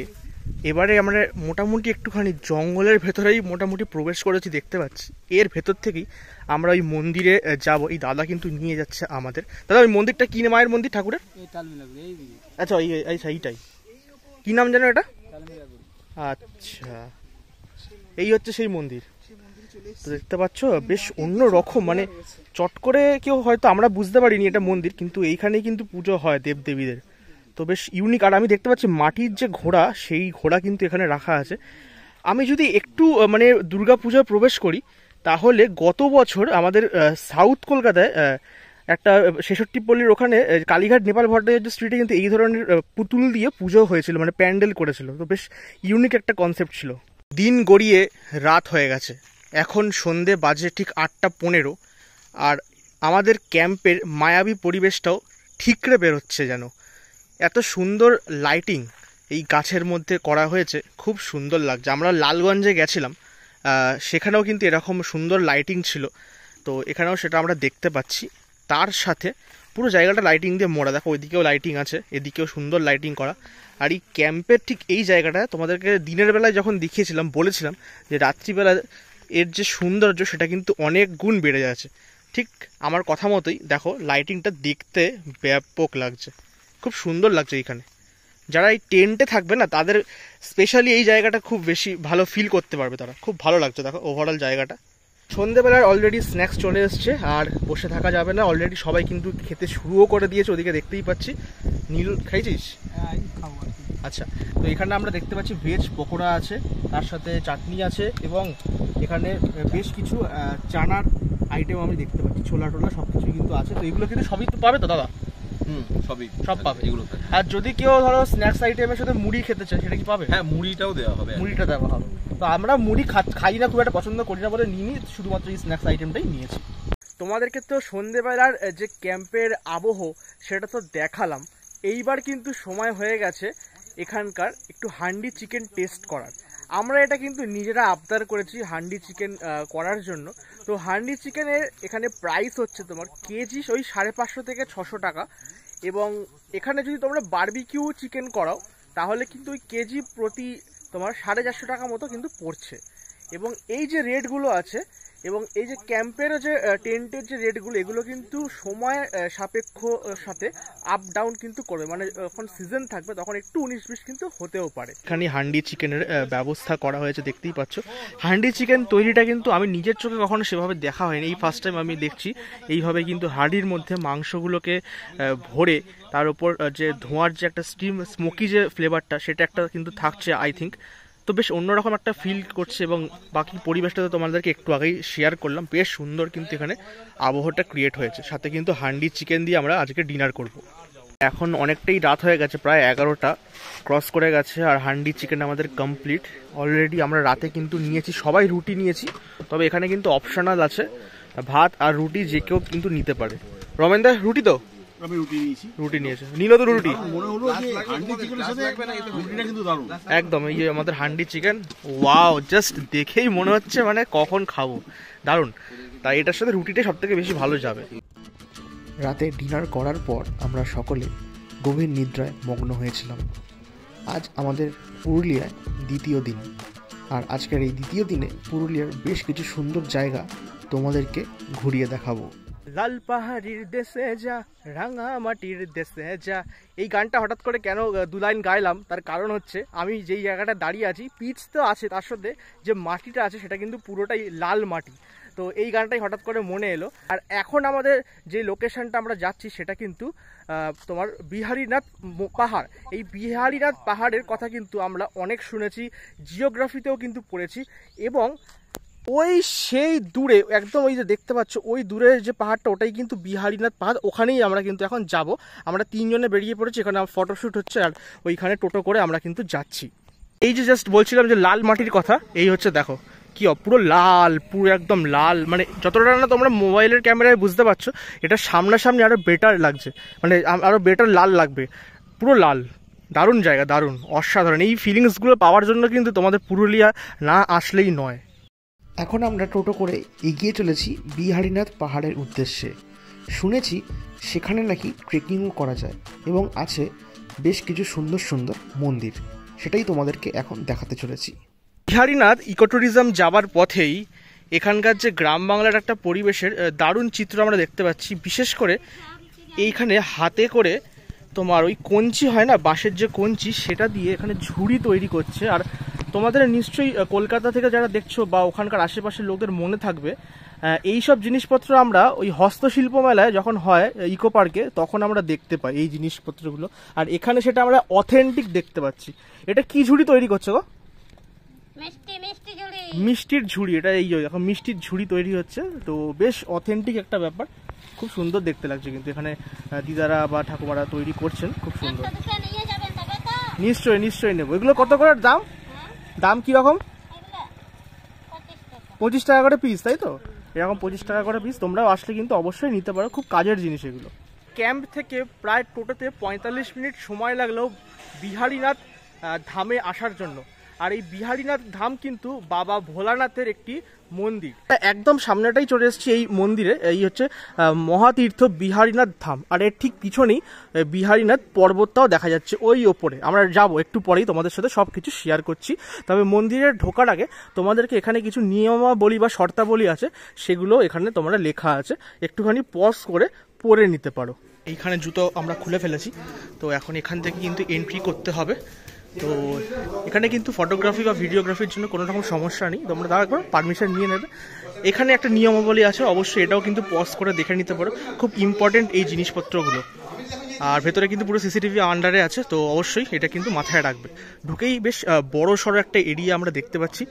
এবারে আমরা মোটামুটি একটুখানি জঙ্গলের ভেতরেই মোটামুটি প্রবেশ করেছি, দেখতে পাচ্ছি। এর ভেতর থেকেই আমরা ওই মন্দিরে যাব। এই দাদা কিন্তু নিয়ে যাচ্ছে আমাদের। দাদা ওই মন্দিরটা কি, মায়ের মন্দির ঠাকুরের? আচ্ছা এইটাই, কি নাম জানো এটা? আচ্ছা, এই হচ্ছে সেই মন্দির। তো দেখতে পাচ্ছ বেশ অন্য রকম, মানে চট করে কেউ হয়তো আমরা বুঝতে পারিনি এটা মন্দির, কিন্তু এইখানেই কিন্তু পুজো হয় দেবদেবীদের। তো বেশ ইউনিক। আর আমি দেখতে পাচ্ছি মাটির যে ঘোড়া, সেই ঘোড়া কিন্তু এখানে রাখা আছে। আমি যদি একটু মানে দুর্গা পূজায় প্রবেশ করি, তাহলে গত বছর আমাদের সাউথ কলকাতায় একটা ৬৬ পল্লীর ওখানে কালীঘাট নেপাল ভট্টাচার্য স্ট্রিটে কিন্তু এই ধরনের পুতুল দিয়ে পুজো হয়েছিল, মানে প্যান্ডেল করেছিল। তো বেশ ইউনিক একটা কনসেপ্ট ছিল। দিন গড়িয়ে রাত হয়ে গেছে, এখন সন্ধে বাজে ঠিক ৮টা ১৫, আর আমাদের ক্যাম্পের মায়াবী পরিবেশটাও ঠিকরে বেরোচ্ছে যেন। এত সুন্দর লাইটিং এই গাছের মধ্যে করা হয়েছে, খুব সুন্দর লাগছে। আমরা লালগঞ্জে গেছিলাম, সেখানেও কিন্তু এরকম সুন্দর লাইটিং ছিল, তো এখানেও সেটা আমরা দেখতে পাচ্ছি। তার সাথে পুরো জায়গাটা লাইটিং দিয়ে মোড়া, দেখো ওইদিকেও লাইটিং আছে, এদিকেও সুন্দর লাইটিং করা। আর এই ক্যাম্পের ঠিক এই জায়গাটা তোমাদেরকে দিনের বেলায় যখন দেখিয়েছিলাম, বলেছিলাম যে রাত্রিবেলা এর যে সৌন্দর্য সেটা কিন্তু অনেক গুণ বেড়ে যাচ্ছে। ঠিক আমার কথা মতোই দেখো লাইটিংটা দেখতে ব্যাপক লাগছে, খুব সুন্দর লাগছে। এইখানে যারা এই টেন্টে থাকবে না, তাদের স্পেশালি এই জায়গাটা খুব বেশি ভালো ফিল করতে পারবে তারা। খুব ভালো লাগছে দেখো ওভারঅল জায়গাটা। সন্ধ্যেবেলার অলরেডি স্ন্যাক্স চলে এসছে, আর বসে থাকা যাবে না। অলরেডি সবাই কিন্তু খেতে শুরুও করে দিয়েছে, ওদিকে দেখতেই পাচ্ছি। নীল খাইছিস? আচ্ছা, তো এখানে আমরা দেখতে পাচ্ছি ভেজ পকোড়া আছে, তার সাথে চাটনি আছে, এবং এখানে বেশ কিছু চানার আইটেম আমি দেখতে পাচ্ছি, ছোলা টোলা সব কিছুই কিন্তু আছে। তো এগুলো কিন্তু সবই তো পাবে তো দাদা? সব পাবে এগুলো। আর যদি কেউ ধরো স্ন্যাক্স আইটেমের সাথে মুড়ি খেতে চায়, সেটা কি পাবে? হ্যাঁ, মুড়িটাও দেওয়া হবে। মুড়িটা দেওয়া হবে। তো আমরা মুড়ি খাই না, খুব একটা পছন্দ করি না বলে নিইনি, শুধুমাত্র এই স্ন্যাক্স আইটেমটাই নিয়েছি। তোমাদেরকে তো সন্ধেবেলার যে ক্যাম্পের আবহ সেটা তো দেখালাম। এইবার কিন্তু সময় হয়ে গেছে এখানকার একটু হান্ডি চিকেন টেস্ট করার। আমরা এটা কিন্তু নিজেরা আবদার করেছি হান্ডি চিকেন করার জন্য। তো হান্ডি চিকেনের এখানে প্রাইস হচ্ছে তোমার কেজি ওই 550 থেকে 600 টাকা, এবং এখানে যদি তোমরা বারবিকিউ চিকেন করাও তাহলে কিন্তু ওই কেজি প্রতি তোমার 450 টাকা মতো কিন্তু পড়ছে। এবং এই যে রেটগুলো আছে এবং এই যে ক্যাম্পেরও যে টেন্টের যে রেটগুলো, এগুলো কিন্তু সময় সাপেক্ষ সাথে আপ ডাউন কিন্তু করবে, মানে যখন সিজন থাকবে তখন একটু 19-20 কিন্তু হতেও পারে। এখানে হান্ডি চিকেনের ব্যবস্থা করা হয়েছে, দেখতেই পাচ্ছ। হান্ডি চিকেন তৈরিটা কিন্তু আমি নিজের চোখে কখনো সেভাবে দেখা হয়নি, এই ফার্স্ট টাইম আমি দেখছি। এইভাবে কিন্তু হাঁড়ির মধ্যে মাংসগুলোকে ভরে তার উপর যে ধোঁয়ার যে একটা স্মোকি যে ফ্লেভারটা সেটা একটা কিন্তু থাকছে আই থিঙ্ক। তো বেশ অন্যরকম একটা ফিল করছে, এবং বাকি পরিবেশটা তো তোমাদেরকে একটু আগেই শেয়ার করলাম। বেশ সুন্দর কিন্তু এখানে আবহাওয়াটা ক্রিয়েট হয়েছে। সাথে কিন্তু হান্ডি চিকেন দিয়ে আমরা আজকে ডিনার করব। এখন অনেকটাই রাত হয়ে গেছে, প্রায় 11টা ক্রস করে গেছে, আর হান্ডি চিকেন আমাদের কমপ্লিট অলরেডি। আমরা রাতে কিন্তু নিয়েছি, সবাই রুটি নিয়েছি, তবে এখানে কিন্তু অপশনাল আছে ভাত আর রুটি, যে কেউ কিন্তু নিতে পারে। রমেনদা রুটি তো? আমি রুটি নিয়েছি। রুটি নিয়েছে, নিল তো রুটি। মনে হলো যে হান্ডি চিকেনের সাথে রুটিটা কিন্তু দারুণ একদম। এই যে আমাদের হান্ডি চিকেন, ওয়াও, জাস্ট দেখেই মনে হচ্ছে মানে কখন খাবো, দারুণ। তাই এটার সাথে রুটিটা সব থেকে বেশি ভালো যাবে। রাতে ডিনার করার পর আমরা সকলে গভীর নিদ্রায় মগ্ন হয়েছিলাম। আজ আমাদের পুরুলিয়ায় দ্বিতীয় দিন, আর আজকের এই দ্বিতীয় দিনে পুরুলিয়ার বেশ কিছু সুন্দর জায়গা তোমাদেরকে ঘুরিয়ে দেখাবো। লাল পাহাড়ির দেশে যা, রাঙা মাটির দেশে যা, এই গানটা হঠাৎ করে কেন 2 লাইন গাইলাম তার কারণ হচ্ছে আমি যেই জায়গাটা দাঁড়িয়ে আছি, পিচ তো আছে, তার সাথে যে মাটিটা আছে সেটা কিন্তু পুরোটাই লাল মাটি। তো এই গানটাই হঠাৎ করে মনে এলো। আর এখন আমাদের যে লোকেশনটা আমরা যাচ্ছি সেটা কিন্তু তোমার বিহারীনাথ পাহাড়। এই বিহারীনাথ পাহাড়ের কথা কিন্তু আমরা অনেক শুনেছি, জিওগ্রাফিতেও কিন্তু পড়েছি, এবং ওই সেই দূরে একদম ওই যে দেখতে পাচ্ছ ওই দূরে যে পাহাড়টা, ওটাই কিন্তু বিহারীনাথ পাহাড়। ওখানেই আমরা কিন্তু এখন যাব। আমরা 3 জনে বেরিয়ে পড়েছি, এখানে ফটোশ্যুট হচ্ছে, আর ওইখানে টোটো করে আমরা কিন্তু যাচ্ছি। এই যে জাস্ট বলছিলাম যে লাল মাটির কথা, এই হচ্ছে দেখো কি পুরো লাল, পুরো একদম লাল, মানে যতটা না তোমরা মোবাইলের ক্যামেরায় বুঝতে পারছো, এটা সামনাসামনি আরো বেটার লাগছে, মানে আরো বেটার লাল লাগবে, পুরো লাল। দারুণ জায়গা, দারুণ, অসাধারণ। এই ফিলিংসগুলো পাওয়ার জন্য কিন্তু তোমাদের পুরুলিয়া না আসলেই নয়। এখন আমরা টোটো করে এগিয়ে চলেছি বিহারীনাথ পাহাড়ের উদ্দেশ্যে। শুনেছি সেখানে নাকি ট্রেকিংও করা যায় এবং আছে বেশ কিছু সুন্দর সুন্দর মন্দির, সেটাই তোমাদেরকে এখন দেখাতে চলেছি। বিহারীনাথ ইকো ট্যুরিজম যাবার পথেই এখানকার যে গ্রাম বাংলার একটা পরিবেশের দারুণ চিত্র আমরা দেখতে পাচ্ছি। বিশেষ করে এইখানে হাতে করে তোমার ওই কঞ্চি হয় না, বাঁশের যে কঞ্চি, সেটা দিয়ে এখানে ঝুড়ি তৈরি করছে। আর তোমাদের নিশ্চয়ই কলকাতা থেকে যারা দেখছো বা ওখানকার আশেপাশের লোকদের মনে থাকবে, এই সব জিনিসপত্র আমরা ওই হস্তশিল্প মেলায় যখন হয় ইকো পার্কে তখন আমরা দেখতে পাই এই জিনিসপত্রগুলো। আর এখানে সেটা আমরা অথেন্টিক দেখতে পাচ্ছি। এটা কি ঝুড়ি তৈরি করছো গো? মিষ্টির ঝুড়ি। এটা এই এখন মিষ্টির ঝুড়ি তৈরি হচ্ছে, তো বেশ অথেন্টিক একটা ব্যাপার, খুব সুন্দর দেখতে লাগছে। কিন্তু এখানে দিদারা বা ঠাকুমারা তৈরি করছেন, খুব সুন্দর। নিশ্চয়ই নিশ্চয়ই নেবো। এগুলো কত করে দাম? দাম কিরকম? 25 টাকা করে পিস, তাই তো? এরকম 25 টাকা করে পিস। তোমরাও আসলে কিন্তু অবশ্যই নিতে পারো, খুব কাজের জিনিস এগুলো। ক্যাম্প থেকে প্রায় টোটোতে 45 মিনিট সময় লাগলেও বিহারীনাথ ধামে আসার জন্য। আর এই বিহারীনাথ ধাম কিন্তু বাবা ভোলানাথের একটি মন্দির। একদম সামনেটাই চলে এসেছি এই মন্দিরে। এই হচ্ছে মহাতীর্থ বিহারীনাথ ধাম, আর এর ঠিক পিছনেই বিহারীনাথ পর্বতটাও দেখা যাচ্ছে ওই ওপরে। আমরা যাব একটু পরেই, তোমাদের সাথে সব কিছু শেয়ার করছি। তবে মন্দিরে ঢোকার আগে তোমাদেরকে এখানে কিছু নিয়মাবলী বা শর্তাবলী আছে, সেগুলো এখানে তোমরা লেখা আছে, একটুখানি পজ করে পড়ে নিতে পারো। এইখানে জুতো আমরা খুলে ফেলেছি, তো এখন এখান থেকে কিন্তু এন্ট্রি করতে হবে। তো এখানে কিন্তু ফটোগ্রাফি বা ভিডিওগ্রাফির জন্য কোনো রকম সমস্যা নেই, তোমরা তাও একবার পারমিশন নিয়ে নেবে। এখানে একটা নিয়মাবলী আছে, অবশ্যই এটাও কিন্তু পজ করে দেখে নিতে পারো, খুব ইম্পর্টেন্ট এই জিনিসপত্রগুলো। আর ভেতরে কিন্তু পুরো সিসিটিভি আন্ডারে আছে, তো অবশ্যই এটা কিন্তু মাথায় রাখবে। ঢুকেই বেশ বড় সড়ো একটা এরিয়া আমরা দেখতে পাচ্ছি।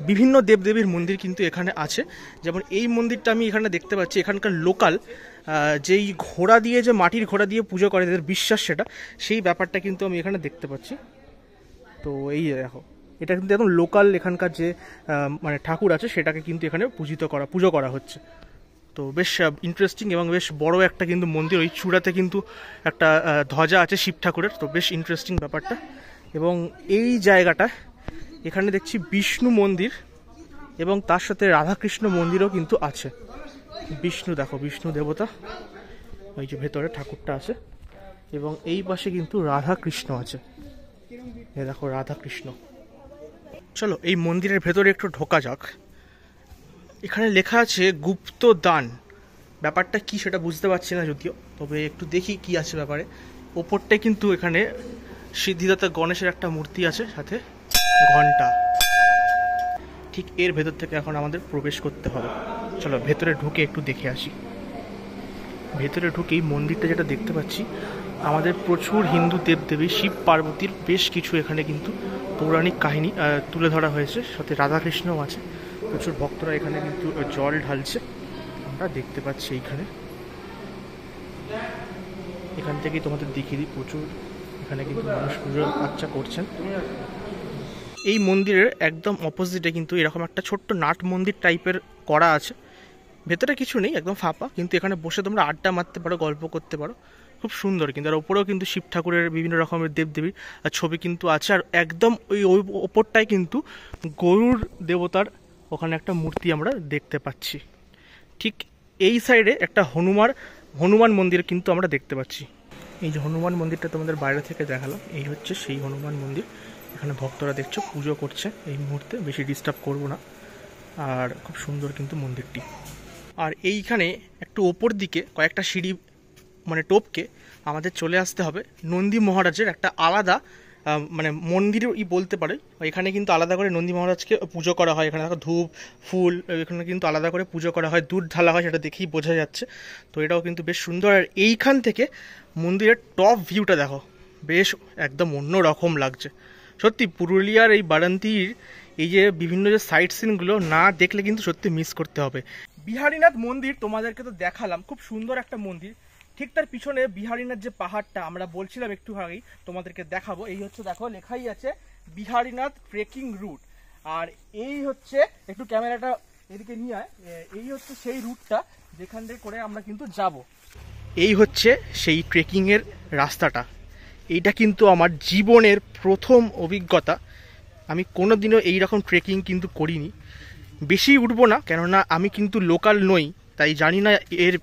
বিভিন্ন দেবদেবীর মন্দির কিন্তু এখানে আছে। যেমন এই মন্দিরটা আমি এখানে দেখতে পাচ্ছি, এখানকার লোকাল যেই ঘোড়া দিয়ে, যে মাটির ঘোড়া দিয়ে পুজো করে, এদের বিশ্বাস সেটা, সেই ব্যাপারটা কিন্তু আমি এখানে দেখতে পাচ্ছি। তো এই দেখো, এটা কিন্তু একদম লোকাল এখানকার যে মানে ঠাকুর আছে সেটাকে কিন্তু এখানে পুজো করা হচ্ছে। তো বেশ ইন্টারেস্টিং এবং বেশ বড় একটা কিন্তু মন্দির। ওই চূড়াতে কিন্তু একটা ধ্বজা আছে শিব ঠাকুরের, তো বেশ ইন্টারেস্টিং ব্যাপারটা। এবং এই জায়গাটা এখানে দেখছি বিষ্ণু মন্দির এবং তার সাথে রাধাকৃষ্ণ মন্দিরও কিন্তু আছে। বিষ্ণু দেখো, বিষ্ণু দেবতা, ওই যে ভেতরে ঠাকুরটা আছে, এবং এই পাশে কিন্তু রাধাকৃষ্ণ আছে। এ দেখো রাধাকৃষ্ণ। চলো এই মন্দিরের ভেতরে একটু ঢোকা যাক। এখানে লেখা আছে গুপ্ত দান, ব্যাপারটা কি সেটা বুঝতে পারছি না যদিও, তবে একটু দেখি কি আছে ব্যাপারে। ওপরটায় কিন্তু এখানে সিদ্ধিদাতা গণেশের একটা মূর্তি আছে, সাথে ঘন্টা। ঠিক এর ভেতর থেকে এখন আমাদের প্রবেশ করতে হবে। চলো ভেতরে ঢুকে একটু দেখে আসি। ভেতরে ঢুকেই মন্দিরটা যেটা দেখতে পাচ্ছি, আমাদের প্রচুর হিন্দু দেবদেবী শিব পার্বতীর বেশ কিছু এখানে কিন্তু পৌরাণিক কাহিনী তুলে ধরা হয়েছে, সাথে রাধাকৃষ্ণও আছে। প্রচুর ভক্তরা এখানে কিন্তু জল ঢালছে, আমরা দেখতে পাচ্ছি এইখানে। এখান থেকেই তোমাদের দেখিয়ে দিই, প্রচুর এখানে কিন্তু মানুষ পুজো আর্চা করছেন। এই মন্দিরের একদম অপোজিটে কিন্তু এরকম একটা ছোট্ট নাট মন্দির টাইপের করা আছে। ভেতরে কিছু নেই, একদম ফাঁপা, কিন্তু এখানে বসে তোমরা আড্ডা মারতে পারো, গল্প করতে পারো, খুব সুন্দর। কিন্তু আর ওপরেও কিন্তু শিব ঠাকুরের বিভিন্ন রকমের দেবদেবীর ছবি কিন্তু আছে। আর একদম ওই ওপরটায় কিন্তু গরুর দেবতার ওখানে একটা মূর্তি আমরা দেখতে পাচ্ছি। ঠিক এই সাইডে একটা হনুমান মন্দির কিন্তু আমরা দেখতে পাচ্ছি। এই যে হনুমান মন্দিরটা তোমাদের বাইরে থেকে দেখালাম, এই হচ্ছে সেই হনুমান মন্দির। এখানে ভক্তরা দেখছো পুজো করছে এই মুহূর্তে, বেশি ডিস্টার্ব করব না। আর খুব সুন্দর কিন্তু মন্দিরটি। আর এইখানে একটু ওপর দিকে কয়েকটা সিঁড়ি মানে টপকে আমাদের চলে আসতে হবে নন্দী মহারাজের একটা আলাদা মানে মন্দিরই বলতে পারে। এখানে কিন্তু আলাদা করে নন্দী মহারাজকে পুজো করা হয়। এখানে দেখো ধূপ ফুল, এখানে কিন্তু আলাদা করে পুজো করা হয়, দুধ ঢালা হয়, সেটা দেখেই বোঝা যাচ্ছে। তো এটাও কিন্তু বেশ সুন্দর। আর এইখান থেকে মন্দিরের টপ ভিউটা দেখো, বেশ একদম অন্য রকম লাগছে সত্যি। পুরুলিয়ার এই বারান্তীর এই যে বিভিন্ন যে সাইট সিনগুলো না দেখলে কিন্তু সত্যি মিস করতে হবে। বিহারীনাথ মন্দির তোমাদেরকে তো দেখালাম, খুব সুন্দর একটা মন্দির। ঠিক তার পিছনে বিহারীনাথ যে পাহাড়টা আমরা বলছিলাম একটু আগেই তোমাদেরকে দেখাবো, এই হচ্ছে দেখো লেখাই আছে বিহারীনাথ ট্রেকিং রুট। আর এই হচ্ছে, একটু ক্যামেরাটা এদিকে নিয়ে আয়, এই হচ্ছে সেই রুটটা যেখান থেকে করে আমরা কিন্তু যাব। এই হচ্ছে সেই ট্রেকিংয়ের রাস্তাটা। এইটা কিন্তু আমার জীবনের প্রথম অভিজ্ঞতা। আমি কোনোদিনও এইরকম ট্রেকিং কিন্তু করিনি। বেশি উঠবো না, কেননা আমি কিন্তু লোকাল নই, তাই জানি না এর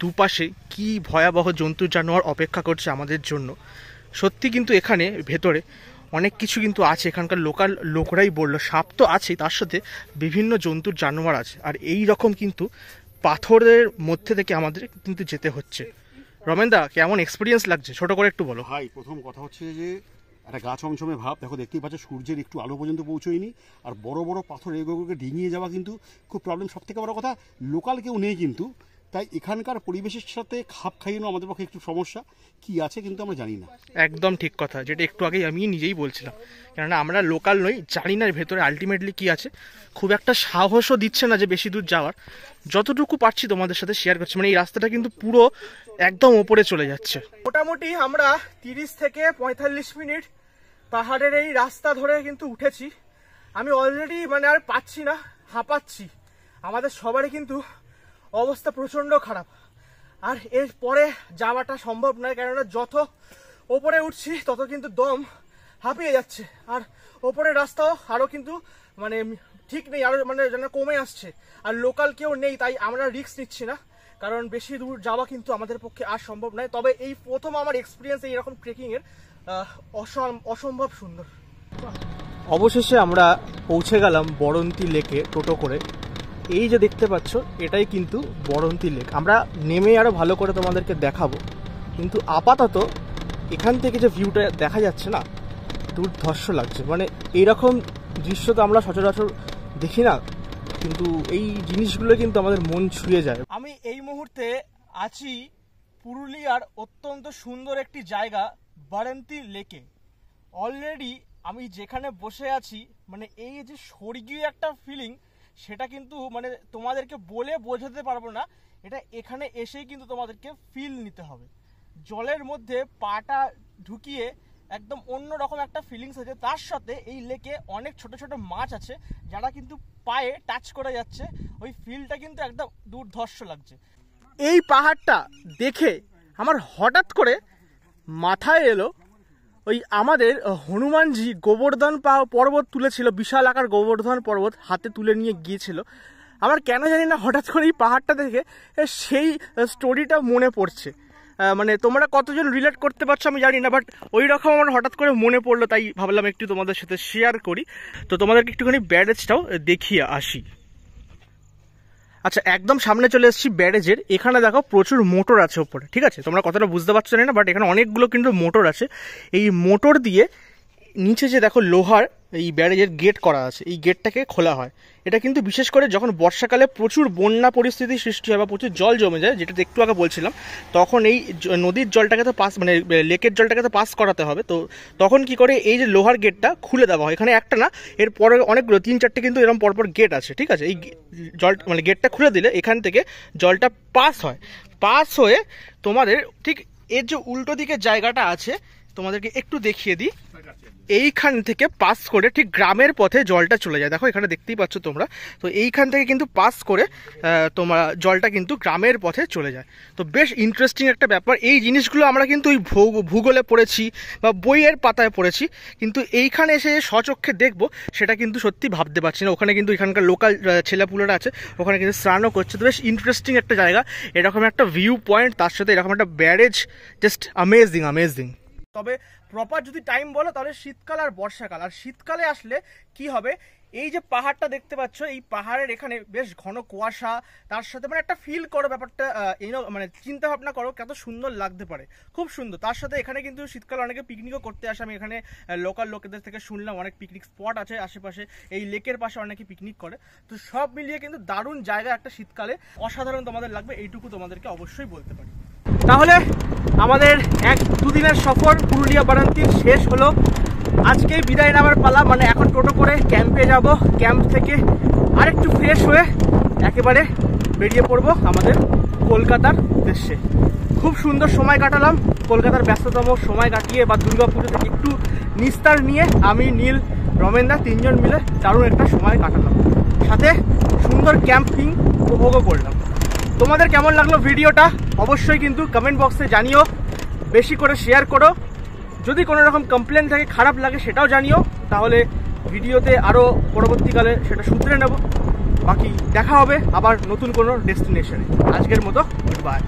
দুপাশে কি ভয়াবহ জন্তু জানোয়ার অপেক্ষা করছে আমাদের জন্য। সত্যি কিন্তু এখানে ভেতরে অনেক কিছু কিন্তু আছে। এখানকার লোকাল লোকরাই বললো সাপ তো আছেই, তার সাথে বিভিন্ন জন্তুর জানোয়ার আছে। আর এই রকম কিন্তু পাথরের মধ্যে থেকে আমাদের কিন্তু যেতে হচ্ছে। রমেনদা, কেমন এক্সপিরিয়েন্স লাগছে ছোট করে একটু বলো। ভাই প্রথম কথা হচ্ছে যে একটা গা চমচমে ভাব, দেখো দেখতেই পাচ্ছ সূর্যের একটু আলো পর্যন্ত পৌঁছয়নি। আর বড় বড় পাথর এগুলোকে ডিঙিয়ে যাওয়া কিন্তু খুব প্রবলেম। সব থেকে বড় কথা লোকাল কেউ নেই কিন্তু, তাই এখানকার পরিবেশের সাথে খাপ খাইয়ে নেওয়া আমাদের পক্ষে একটু সমস্যা। কি আছে কিন্তু আমরা জানি না। একদম ঠিক কথা, যেটা একটু আগেই আমি নিজেই বলছিলাম, কেননা আমরা লোকাল নই, জানি না ভেতরে আলটিমেটলি কি আছে। খুব একটা সাহসও দিচ্ছে না যে বেশি দূর যাওয়ার। যতটুকু পারছি তোমাদের সাথে শেয়ার করছি। মানে এই রাস্তাটা কিন্তু পুরো একদম ওপরে চলে যাচ্ছে। মোটামুটি আমরা 30 থেকে 45 মিনিট পাহাড়ের এই রাস্তা ধরে কিন্তু উঠেছি। আমি অলরেডি মানে আর পাচ্ছি না, হাঁপাচ্ছি। আমাদের সবারই কিন্তু অবস্থা প্রচণ্ড খারাপ। আর এর পরে যাওয়াটা সম্ভব নয়, কেননা যত ওপরে উঠছি তত কিন্তু দম হাঁপিয়ে যাচ্ছে। আর ওপরের রাস্তাও আরও কিন্তু মানে ঠিক নেই, আরও মানে যেন কমে আসছে। আর লোকাল কেউ নেই, তাই আমরা রিস্ক নিচ্ছি না, কারণ বেশি দূর যাওয়া কিন্তু আমাদের পক্ষে আর সম্ভব নয়। তবে এই প্রথম আমার এক্সপিরিয়েন্স এইরকম ট্রেকিংয়ের, অসম্ভব সুন্দর। অবশেষে আমরা পৌঁছে গেলাম বরন্তী লেকে টোটো করে। এই যে দেখতে পাচ্ছ এটাই কিন্তু বরন্তী লেক। আমরা নেমে আরো ভালো করে তোমাদেরকে দেখাবো, কিন্তু আপাতত এখান থেকে যে ভিউটা দেখা যাচ্ছে না, দুর্ধর্ষ লাগছে। মানে এইরকম দৃশ্য তো আমরা সচরাচর দেখি না, কিন্তু এই জিনিসগুলো কিন্তু আমাদের মন ছুঁয়ে যায়। আমি এই মুহূর্তে আছি পুরুলিয়ার অত্যন্ত সুন্দর একটি জায়গা বরন্তী লেকে। অলরেডি আমি যেখানে বসে আছি, মানে এই যে স্বর্গীয় একটা ফিলিং, সেটা কিন্তু মানে তোমাদেরকে বলে বোঝাতে পারবো না। এটা এখানে এসেই কিন্তু তোমাদেরকে ফিল নিতে হবে। জলের মধ্যে পাটা ঢুকিয়ে একদম অন্যরকম একটা ফিলিংস আছে। তার সাথে এই লেকে অনেক ছোট ছোট মাছ আছে, যারা কিন্তু পায়ে টাচ করে যাচ্ছে। ওই ফিলটা কিন্তু একদম দুর্ধর্ষ লাগছে। এই পাহাড়টা দেখে আমার হঠাৎ করে মাথায় এলো ওই আমাদের হনুমানজি গোবর্ধন পর্বত তুলেছিল, বিশাল আকার গোবর্ধন পর্বত হাতে তুলে নিয়ে গিয়েছিল। আমার কেন জানি না হঠাৎ করে এই পাহাড়টা দেখে সেই স্টোরিটা মনে পড়ছে। মানে তোমরা কতজন রিলেট করতে পারছো আমি জানি না, বাট ওই রকম আমার হঠাৎ করে মনে পড়লো, তাই ভাবলাম একটু তোমাদের সাথে শেয়ার করি। তো তোমাদেরকে একটুখানি ব্যারেজটাও দেখিয়ে আসি। আচ্ছা, একদম সামনে চলে এসেছি ব্যারেজের। এখানে দেখো প্রচুর মোটর আছে ওপরে, ঠিক আছে? তোমরা কতটা বুঝতে পারছো না, বাট এখানে অনেকগুলো কিন্তু মোটর আছে। এই মোটর দিয়ে নিচে যে দেখো লোহার এই ব্যারেজের গেট করা আছে, এই গেটটাকে খোলা হয়। এটা কিন্তু বিশেষ করে যখন বর্ষাকালে প্রচুর বন্যা পরিস্থিতি সৃষ্টি হয় বা প্রচুর জল জমে যায়, যেটা একটু আগে বলছিলাম, তখন এই নদীর জলটাকে তো পাস, মানে লেকের জলটাকে তো পাস করাতে হবে। তো তখন কি করে এই যে লোহার গেটটা খুলে দেওয়া হয়। এখানে একটা না, এর পরে অনেকগুলো 3-4টে কিন্তু এরকম পরপর গেট আছে, ঠিক আছে? এই জল মানে গেটটা খুলে দিলে এখান থেকে জলটা পাস হয়। পাস হয়ে তোমাদের ঠিক এর যে উল্টো দিকের জায়গাটা আছে তোমাদেরকে একটু দেখিয়ে দিই। এইখান থেকে পাস করে ঠিক গ্রামের পথে জলটা চলে যায়। দেখো এখানে দেখতেই পাচ্ছ তোমরা। তো এইখান থেকে কিন্তু পাস করে তোমার জলটা কিন্তু গ্রামের পথে চলে যায়। তো বেশ ইন্টারেস্টিং একটা ব্যাপার। এই জিনিসগুলো আমরা কিন্তু ওই ভূগোলে পড়েছি বা বইয়ের পাতায় পড়েছি, কিন্তু এইখানে এসে স্বচক্ষে দেখবো সেটা কিন্তু সত্যি ভাবতে পারছি না। ওখানে কিন্তু এখানকার লোকাল ছেলেপুলেরা আছে, ওখানে কিন্তু স্নানও করছে। তো বেশ ইন্টারেস্টিং একটা জায়গা, এরকম একটা ভিউ পয়েন্ট, তার সাথে এরকম একটা ব্যারেজ, জাস্ট অ্যামেজিং অ্যামেজিং। তবে প্রপার যদি টাইম বলো তাহলে শীতকাল আর বর্ষাকাল। আর শীতকালে আসলে কি হবে, এই যে পাহাড়টা দেখতে পাচ্ছ, এই পাহাড়ের এখানে বেশ ঘন কুয়াশা, তার সাথে মানে একটা ফিল করো ব্যাপারটা, মানে চিন্তা ভাবনা করো কত সুন্দর লাগতে পারে, খুব সুন্দর। তার সাথে এখানে কিন্তু শীতকালে অনেকে পিকনিকও করতে আসে। আমি এখানে লোকাল লোকেদের থেকে শুনলাম অনেক পিকনিক স্পট আছে আশেপাশে, এই লেকের পাশে অনেকে পিকনিক করে। তো সব মিলিয়ে কিন্তু দারুণ জায়গা একটা, শীতকালে অসাধারণ তোমাদের লাগবে, এইটুকু তোমাদেরকে অবশ্যই বলতে পারি। তাহলে আমাদের 1-2 দিনের সফর পুরুলিয়া বারান্তীর শেষ হলো। আজকেই বিদায় নেওয়ার পালা, মানে এখন টোটো করে ক্যাম্পে যাব। ক্যাম্প থেকে আরেকটু ফ্রেশ হয়ে একেবারে বেরিয়ে পড়বো আমাদের কলকাতার উদ্দেশ্যে। খুব সুন্দর সময় কাটালাম কলকাতার ব্যস্ততম সময় কাটিয়ে, বা দুর্গাপুজো থেকে একটু নিস্তার নিয়ে আমি, নীল, রমেনদা 3জন মিলে দারুণ একটা সময় কাটালাম, সাথে সুন্দর ক্যাম্পিং উপভোগও করলাম। তোমাদের কেমন লাগলো ভিডিওটা অবশ্যই কিন্তু কমেন্ট বক্সে জানিও, বেশি করে শেয়ার করো। যদি কোনো রকম কমপ্লেন থাকে, খারাপ লাগে, সেটাও জানিও, তাহলে ভিডিওতে আরও পরবর্তীকালে সেটা শুধরে নেব। বাকি দেখা হবে আবার নতুন কোনো ডেস্টিনেশনে। আজকের মতো গুড বাই।